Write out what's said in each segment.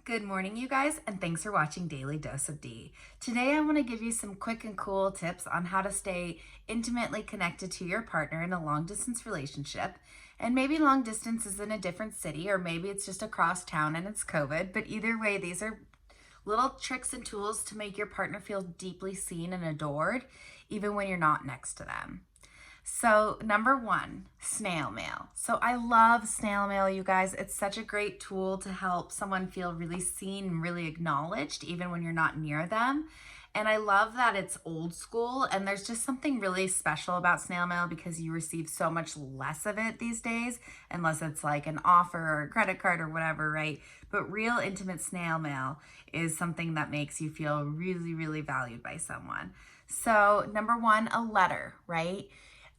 Good morning, you guys, and thanks for watching Daily Dose of D. Today, I want to give you some quick and cool tips on how to stay intimately connected to your partner in a long distance relationship. And maybe long distance is in a different city, or maybe it's just across town and it's COVID. But either way, these are little tricks and tools to make your partner feel deeply seen and adored, even when you're not next to them. So number one, snail mail. So I love snail mail, you guys. It's such a great tool to help someone feel really seen and really acknowledged, even when you're not near them. And I love that it's old school, and there's just something really special about snail mail because you receive so much less of it these days, unless it's like an offer or a credit card or whatever, right? But real intimate snail mail is something that makes you feel really, really valued by someone. So number one, a letter, right?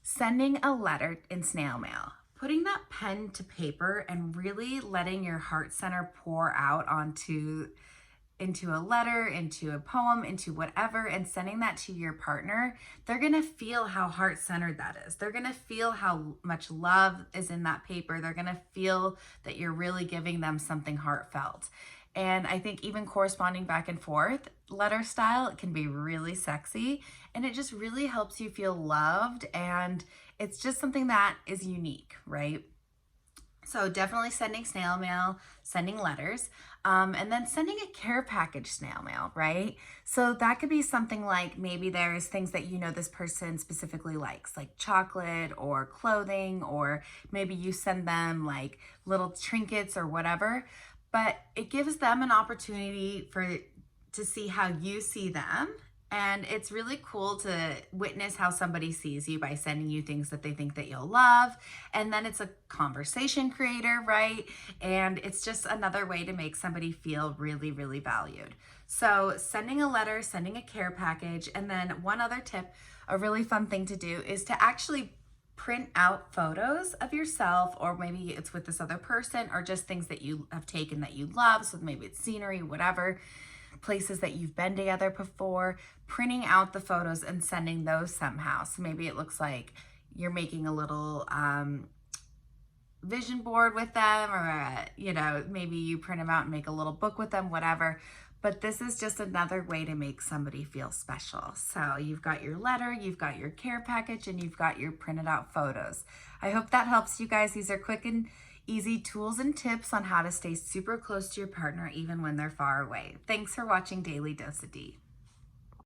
Sending a letter in snail mail, putting that pen to paper and really letting your heart center pour out into a letter, into a poem, into whatever, and sending that to your partner, they're gonna feel how heart-centered that is. They're gonna feel how much love is in that paper. They're gonna feel that you're really giving them something heartfelt. And I think even corresponding back and forth, letter style, it can be really sexy, and it just really helps you feel loved, and it's just something that is unique, right? So definitely sending snail mail, sending letters, and then sending a care package snail mail, right? So that could be something like maybe there's things that you know this person specifically likes, like chocolate or clothing, or maybe you send them like little trinkets or whatever. But it gives them an opportunity to see how you see them. And it's really cool to witness how somebody sees you by sending you things that they think that you'll love. And then it's a conversation creator, right? And it's just another way to make somebody feel really, really valued. So sending a letter, sending a care package, and then one other tip, a really fun thing to do is to actually print out photos of yourself, or maybe it's with this other person, or just things that you have taken that you love. So maybe it's scenery, whatever, places that you've been together before, printing out the photos and sending those somehow. So maybe it looks like you're making a little vision board with them, or maybe you print them out and make a little book with them, whatever. But this is just another way to make somebody feel special. So you've got your letter, you've got your care package, and you've got your printed out photos. I hope that helps you guys. These are quick and easy tools and tips on how to stay super close to your partner even when they're far away. Thanks for watching Daily Dose of D.